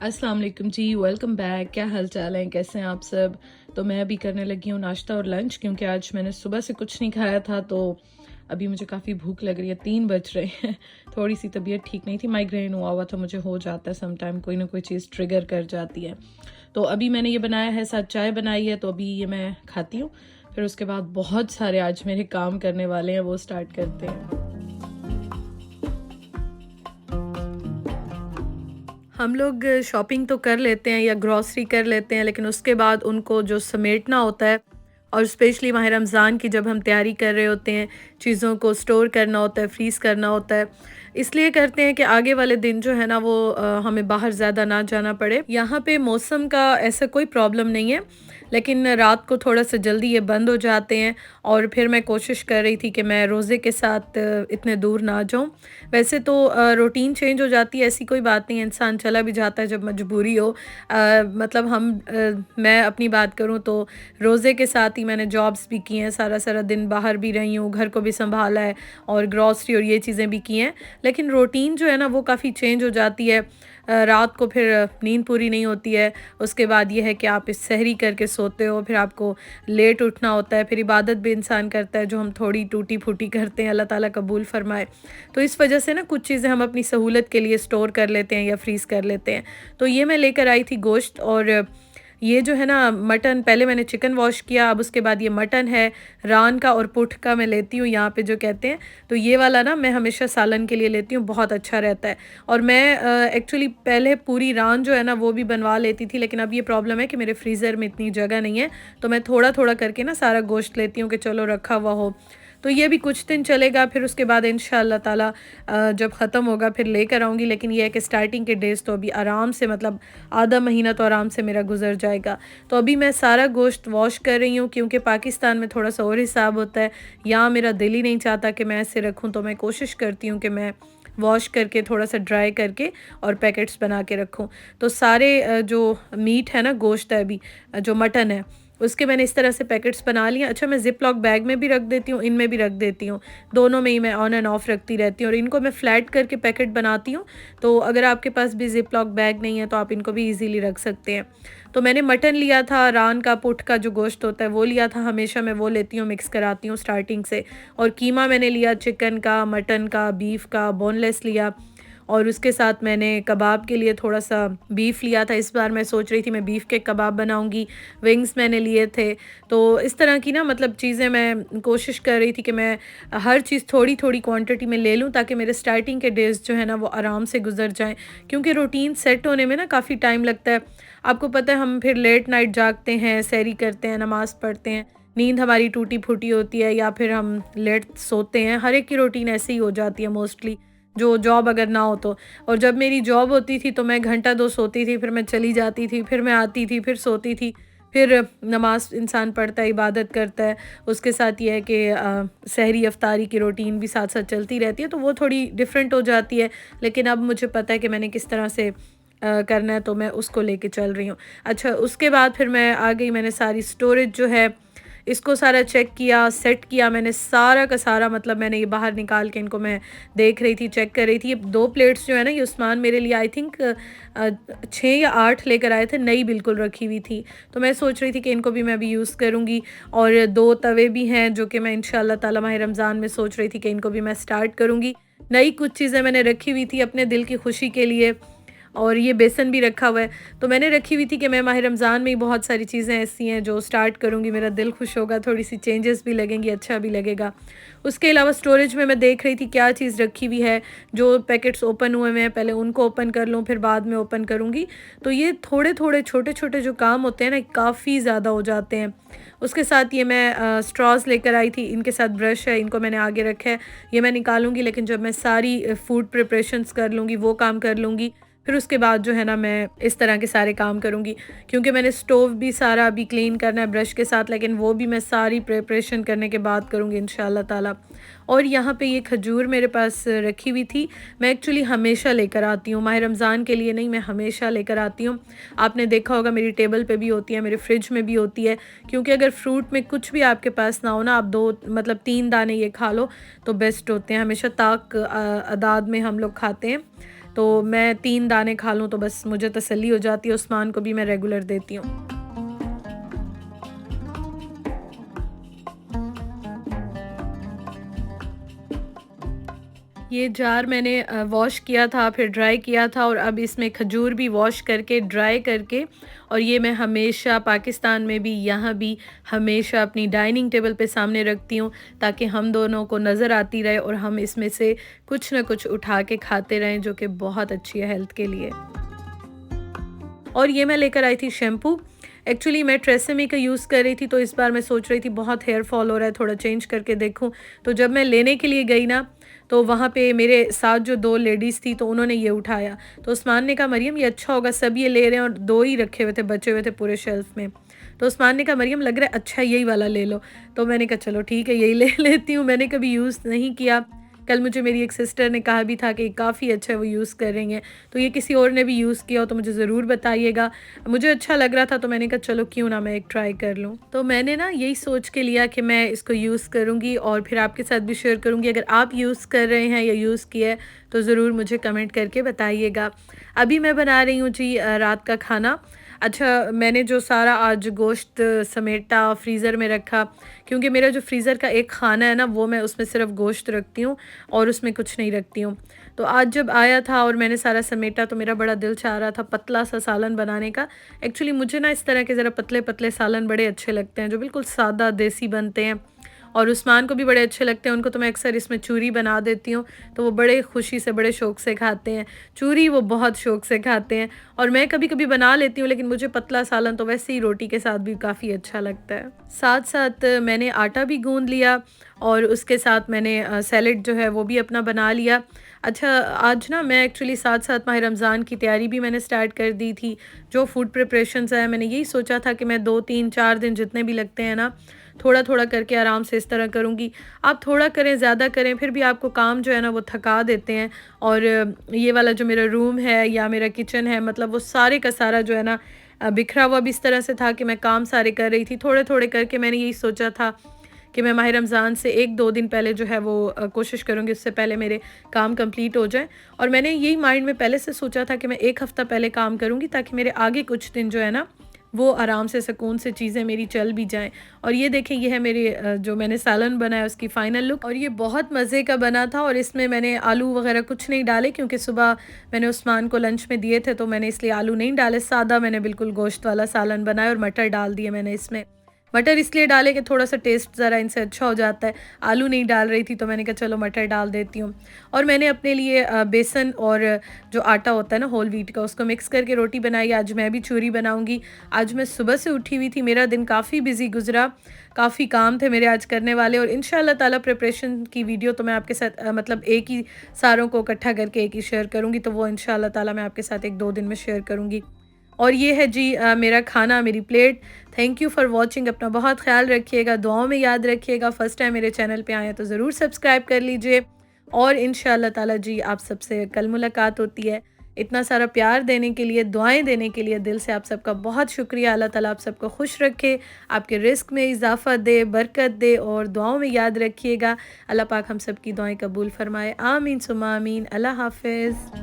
अस्सलाम वालेकुम जी, welcome back. क्या हाल चाल है, कैसे हैं आप सब। तो मैं अभी करने लगी हूँ नाश्ता और लंच, क्योंकि आज मैंने सुबह से कुछ नहीं खाया था। तो अभी मुझे काफ़ी भूख लग रही है। 3 बज रहे हैं। थोड़ी सी तबीयत ठीक नहीं थी, माइग्रेन हुआ हुआ था मुझे, हो जाता है समटाइम, कोई ना कोई चीज़ ट्रिगर कर जाती है। तो अभी मैंने ये बनाया है, साथ चाय बनाई है, तो अभी ये मैं खाती हूँ। फिर उसके बाद बहुत सारे आज मेरे काम करने वाले हैं, वो स्टार्ट करते हैं। हम लोग शॉपिंग तो कर लेते हैं या ग्रॉसरी कर लेते हैं, लेकिन उसके बाद उनको जो समेटना होता है, और स्पेशली माह रमज़ान की जब हम तैयारी कर रहे होते हैं, चीज़ों को स्टोर करना होता है, फ्रीज़ करना होता है, इसलिए करते हैं कि आगे वाले दिन जो है ना वो हमें बाहर ज़्यादा ना जाना पड़े। यहाँ पे मौसम का ऐसा कोई प्रॉब्लम नहीं है, लेकिन रात को थोड़ा सा जल्दी ये बंद हो जाते हैं। और फिर मैं कोशिश कर रही थी कि मैं रोज़े के साथ इतने दूर ना जाऊँ। वैसे तो रूटीन चेंज हो जाती है, ऐसी कोई बात नहीं है, इंसान चला भी जाता है जब मजबूरी हो। मतलब मैं अपनी बात करूँ तो रोज़े के साथ ही मैंने जॉब्स भी की हैं, सारा सारा दिन बाहर भी रही हूँ, घर को भी संभाला है और ग्रॉसरी और ये चीज़ें भी की हैं। लेकिन रूटीन जो है ना वो काफ़ी चेंज हो जाती है। रात को फिर नींद पूरी नहीं होती है। उसके बाद ये है कि आप इस सहरी करके सोते हो, फिर आपको लेट उठना होता है, फिर इबादत भी इंसान करता है जो हम थोड़ी टूटी फूटी करते हैं, अल्लाह ताला कबूल फरमाए। तो इस वजह से ना कुछ चीज़ें हम अपनी सहूलत के लिए स्टोर कर लेते हैं या फ्रीज़ कर लेते हैं। तो ये मैं लेकर आई थी गोश्त, और ये जो है ना मटन, पहले मैंने चिकन वॉश किया, अब उसके बाद ये मटन है, रान का और पुठ का मैं लेती हूँ यहाँ पे जो कहते हैं। तो ये वाला ना मैं हमेशा सालन के लिए लेती हूँ, बहुत अच्छा रहता है। और मैं एक्चुअली पहले पूरी रान जो है ना वो भी बनवा लेती थी, लेकिन अब ये प्रॉब्लम है कि मेरे फ्रीज़र में इतनी जगह नहीं है, तो मैं थोड़ा थोड़ा करके ना सारा गोश्त लेती हूँ कि चलो रखा हुआ हो। तो ये भी कुछ दिन चलेगा, फिर उसके बाद इंशाअल्लाह ताला जब ख़त्म होगा फिर लेकर आऊँगी। लेकिन ये है कि स्टार्टिंग के डेज़ तो अभी आराम से, मतलब आधा महीना तो आराम से मेरा गुजर जाएगा। तो अभी मैं सारा गोश्त वॉश कर रही हूँ, क्योंकि पाकिस्तान में थोड़ा सा और हिसाब होता है। यहाँ मेरा दिल ही नहीं चाहता कि मैं ऐसे रखूँ, तो मैं कोशिश करती हूँ कि मैं वॉश करके थोड़ा सा ड्राई करके और पैकेट्स बना के रखूँ। तो सारे जो मीट है ना, गोश्त है अभी, जो मटन है, उसके मैंने इस तरह से पैकेट्स बना लिए। अच्छा, मैं ज़िप लॉक बैग में भी रख देती हूँ, इनमें भी रख देती हूँ, दोनों में ही मैं ऑन एंड ऑफ रखती रहती हूँ। और इनको मैं फ्लैट करके पैकेट बनाती हूँ। तो अगर आपके पास भी ज़िप लॉक बैग नहीं है तो आप इनको भी ईज़िली रख सकते हैं। तो मैंने मटन लिया था, रान का, पुठ का जो गोश्त होता है वो लिया था, हमेशा मैं वो लेती हूँ, मिक्स कराती हूँ स्टार्टिंग से। और कीमा मैंने लिया चिकन का, मटन का, बीफ का, बोनलेस लिया। और उसके साथ मैंने कबाब के लिए थोड़ा सा बीफ लिया था। इस बार मैं सोच रही थी मैं बीफ के कबाब बनाऊंगी। विंग्स मैंने लिए थे। तो इस तरह की ना, मतलब चीज़ें मैं कोशिश कर रही थी कि मैं हर चीज़ थोड़ी थोड़ी क्वांटिटी में ले लूँ, ताकि मेरे स्टार्टिंग के डेज़ जो है ना वो आराम से गुजर जाएं। क्योंकि रूटीन सेट होने में ना काफ़ी टाइम लगता है। आपको पता है, हम फिर लेट नाइट जागते हैं, सहरी करते हैं, नमाज़ पढ़ते हैं, नींद हमारी टूटी फूटी होती है, या फिर हम लेट सोते हैं। हर एक की रूटीन ऐसे ही हो जाती है मोस्टली, जो जॉब अगर ना हो तो। और जब मेरी जॉब होती थी तो मैं घंटा 2 सोती थी, फिर मैं चली जाती थी, फिर मैं आती थी, फिर सोती थी, फिर नमाज इंसान पढ़ता है, इबादत करता है। उसके साथ ये है कि सहरी अफ्तारी की रूटीन भी साथ साथ चलती रहती है, तो वो थोड़ी डिफरेंट हो जाती है। लेकिन अब मुझे पता है कि मैंने किस तरह से करना है, तो मैं उसको लेके चल रही हूँ। अच्छा, उसके बाद फिर मैं आ गई, मैंने सारी स्टोरेज जो है इसको सारा चेक किया, सेट किया मैंने सारा का सारा। मतलब मैंने ये बाहर निकाल के इनको मैं देख रही थी, चेक कर रही थी। ये 2 प्लेट्स जो है ना, ये उस्मान मेरे लिए आई थिंक 6 या 8 लेकर आए थे, नई बिल्कुल रखी हुई थी। तो मैं सोच रही थी कि इनको भी मैं अभी यूज़ करूँगी। और 2 तवे भी हैं जो कि मैं इंशाअल्लाह ताला माह रमज़ान में सोच रही थी कि इनको भी मैं स्टार्ट करूँगी। नई कुछ चीज़ें मैंने रखी हुई थी अपने दिल की खुशी के लिए। और ये बेसन भी रखा हुआ है, तो मैंने रखी हुई थी कि मैं माह रमज़ान में ही बहुत सारी चीज़ें ऐसी हैं जो स्टार्ट करूँगी, मेरा दिल खुश होगा, थोड़ी सी चेंजेस भी लगेंगी, अच्छा भी लगेगा। उसके अलावा स्टोरेज में मैं देख रही थी क्या चीज़ रखी हुई है। जो पैकेट्स ओपन हुए हुए हैं, पहले उनको ओपन कर लूँ, फिर बाद में ओपन करूँगी। तो ये थोड़े थोड़े छोटे छोटे जो काम होते हैं ना, काफ़ी ज़्यादा हो जाते हैं। उसके साथ ये मैं स्ट्रॉज लेकर आई थी, इनके साथ ब्रश है, इनको मैंने आगे रखा है, ये मैं निकालूंगी। लेकिन जब मैं सारी फूड प्रिपरेशंस कर लूँगी, वो काम कर लूँगी, फिर उसके बाद जो है ना मैं इस तरह के सारे काम करूँगी। क्योंकि मैंने स्टोव भी सारा अभी क्लीन करना है ब्रश के साथ, लेकिन वो भी मैं सारी प्रिपरेशन करने के बाद करूँगी इंशाअल्लाह ताला। और यहाँ पे ये खजूर मेरे पास रखी हुई थी, मैं एक्चुअली हमेशा लेकर आती हूँ, माह रमज़ान के लिए नहीं, मैं हमेशा लेकर आती हूँ। आपने देखा होगा मेरी टेबल पे भी होती है, मेरे फ्रिज में भी होती है। क्योंकि अगर फ्रूट में कुछ भी आपके पास ना हो ना, आप 2 मतलब 3 दाने ये खा लो तो बेस्ट होते हैं। हमेशा ताक अदाद में हम लोग खाते हैं। तो मैं 3 दाने खा लूँ तो बस मुझे तसल्ली हो जाती है। उस्मान को भी मैं रेगुलर देती हूँ। ये जार मैंने वॉश किया था, फिर ड्राई किया था और अब इसमें खजूर भी वॉश करके, ड्राई करके, और ये मैं हमेशा पाकिस्तान में भी, यहाँ भी हमेशा अपनी डाइनिंग टेबल पे सामने रखती हूँ, ताकि हम दोनों को नज़र आती रहे और हम इसमें से कुछ ना कुछ उठा के खाते रहें, जो कि बहुत अच्छी है हेल्थ के लिए। और ये मैं लेकर आई थी शैम्पू। एक्चुअली मैं ट्रेसेमी का यूज़ कर रही थी, तो इस बार मैं सोच रही थी बहुत हेयर फॉल हो रहा है, थोड़ा चेंज करके देखूं। तो जब मैं लेने के लिए गई ना, तो वहाँ पे मेरे साथ जो 2 लेडीज़ थी, तो उन्होंने ये उठाया। तो उस्मान ने कहा मरियम ये अच्छा होगा, सब ये ले रहे हैं, और 2 ही रखे हुए थे, बचे हुए थे पूरे शेल्फ में। तो उस्मान ने कहा मरियम लग रहा है अच्छा यही वाला ले लो। तो मैंने कहा चलो ठीक है यही ले लेती हूँ। मैंने कभी यूज़ नहीं किया। कल मुझे मेरी एक सिस्टर ने कहा भी था कि काफ़ी अच्छा है, वो यूज़ कर रही हैं। तो ये किसी और ने भी यूज़ किया हो तो मुझे ज़रूर बताइएगा। मुझे अच्छा लग रहा था तो मैंने कहा चलो क्यों ना मैं एक ट्राई कर लूँ। तो मैंने ना यही सोच के लिया कि मैं इसको यूज़ करूँगी और फिर आपके साथ भी शेयर करूँगी। अगर आप यूज़ कर रहे हैं या यूज़ किया है तो ज़रूर मुझे कमेंट करके बताइएगा। अभी मैं बना रही हूँ जी रात का खाना। अच्छा, मैंने जो सारा आज गोश्त समेटा, फ्रीज़र में रखा, क्योंकि मेरा जो फ्रीज़र का एक खाना है ना, वो मैं उसमें सिर्फ़ गोश्त रखती हूँ और उसमें कुछ नहीं रखती हूँ। तो आज जब आया था और मैंने सारा समेटा, तो मेरा बड़ा दिल चाह रहा था पतला सा सालन बनाने का। एक्चुअली मुझे ना इस तरह के ज़रा पतले-पतले सालन बड़े अच्छे लगते हैं, जो बिल्कुल सादा देसी बनते हैं, और उस्मान को भी बड़े अच्छे लगते हैं। उनको तो मैं अक्सर इसमें चूरी बना देती हूँ, तो वो बड़े खुशी से, बड़े शौक़ से खाते हैं। चूरी वो बहुत शौक़ से खाते हैं, और मैं कभी-कभी बना लेती हूँ, लेकिन मुझे पतला सालन तो वैसे ही रोटी के साथ भी काफ़ी अच्छा लगता है। साथ-साथ मैंने आटा भी गूँध लिया और उसके साथ मैंने सैलेड जो है वो भी अपना बना लिया। अच्छा, आज ना मैं एक्चुअली साथ-साथ माह रमज़ान की तैयारी भी मैंने स्टार्ट कर दी थी। जो फूड प्रिपरेशंस है, मैंने यही सोचा था कि मैं 2, 3, 4 दिन जितने भी लगते हैं ना, थोड़ा-थोड़ा करके आराम से इस तरह करूँगी। आप थोड़ा करें, ज़्यादा करें, फिर भी आपको काम जो है ना वो थका देते हैं। और ये वाला जो मेरा रूम है या मेरा किचन है, मतलब वो सारे का सारा जो है ना बिखरा हुआ भी इस तरह से था कि मैं काम सारे कर रही थी। थोड़े-थोड़े करके मैंने यही सोचा था कि मैं माह रमज़ान से 1-2 दिन पहले जो है वो कोशिश करूँगी उससे पहले मेरे काम कंप्लीट हो जाएँ। और मैंने यही माइंड में पहले से सोचा था कि मैं 1 हफ़्ता पहले काम करूँगी, ताकि मेरे आगे कुछ दिन जो है ना वो आराम से सुकून से चीज़ें मेरी चल भी जाएँ। और ये देखें, ये है मेरे जो मैंने सालन बनाया उसकी फ़ाइनल लुक, और ये बहुत मज़े का बना था। और इसमें मैंने आलू वग़ैरह कुछ नहीं डाले, क्योंकि सुबह मैंने उस्मान को लंच में दिए थे, तो मैंने इसलिए आलू नहीं डाले। सादा मैंने बिल्कुल गोश्त वाला सालन बनाया, और मटर डाल दिए मैंने इसमें। मटर इसलिए डाले कि थोड़ा-सा टेस्ट ज़रा इनसे अच्छा हो जाता है। आलू नहीं डाल रही थी, तो मैंने कहा चलो मटर डाल देती हूँ। और मैंने अपने लिए बेसन और जो आटा होता है ना होल व्हीट का, उसको मिक्स करके रोटी बनाई। आज मैं भी चूरी बनाऊँगी। आज मैं सुबह से उठी हुई थी, मेरा दिन काफ़ी बिज़ी गुज़रा, काफ़ी काम थे मेरे आज करने वाले, और इंशाअल्लाह ताला प्रिपरेशन की वीडियो तो मैं आपके साथ मतलब एक ही सारों को इकट्ठा करके एक ही शेयर करूँगी, तो वो इंशाअल्लाह ताला मैं आपके साथ 1-2 दिन में शेयर करूँगी। और ये है जी मेरा खाना, मेरी plate. Thank you for watching. अपना बहुत ख्याल रखिएगा, दुआओं में याद रखिएगा। फर्स्ट टाइम मेरे चैनल पे आए हैं तो ज़रूर सब्सक्राइब कर लीजिए, और इंशाअल्लाह ताला जी आप सबसे कल मुलाकात होती है। इतना सारा प्यार देने के लिए, दुआएं देने के लिए दिल से आप सबका बहुत शुक्रिया। अल्लाह ताला आप सबको खुश रखे, आपके रिस्क में इजाफ़ा दे, बरकत दे, और दुआओं में याद रखिएगा। अल्लाह पाक हम सब की दुआएं कबूल फरमाए। आमीन सुम्मा आमीन। अल्लाह हाफ़िज़।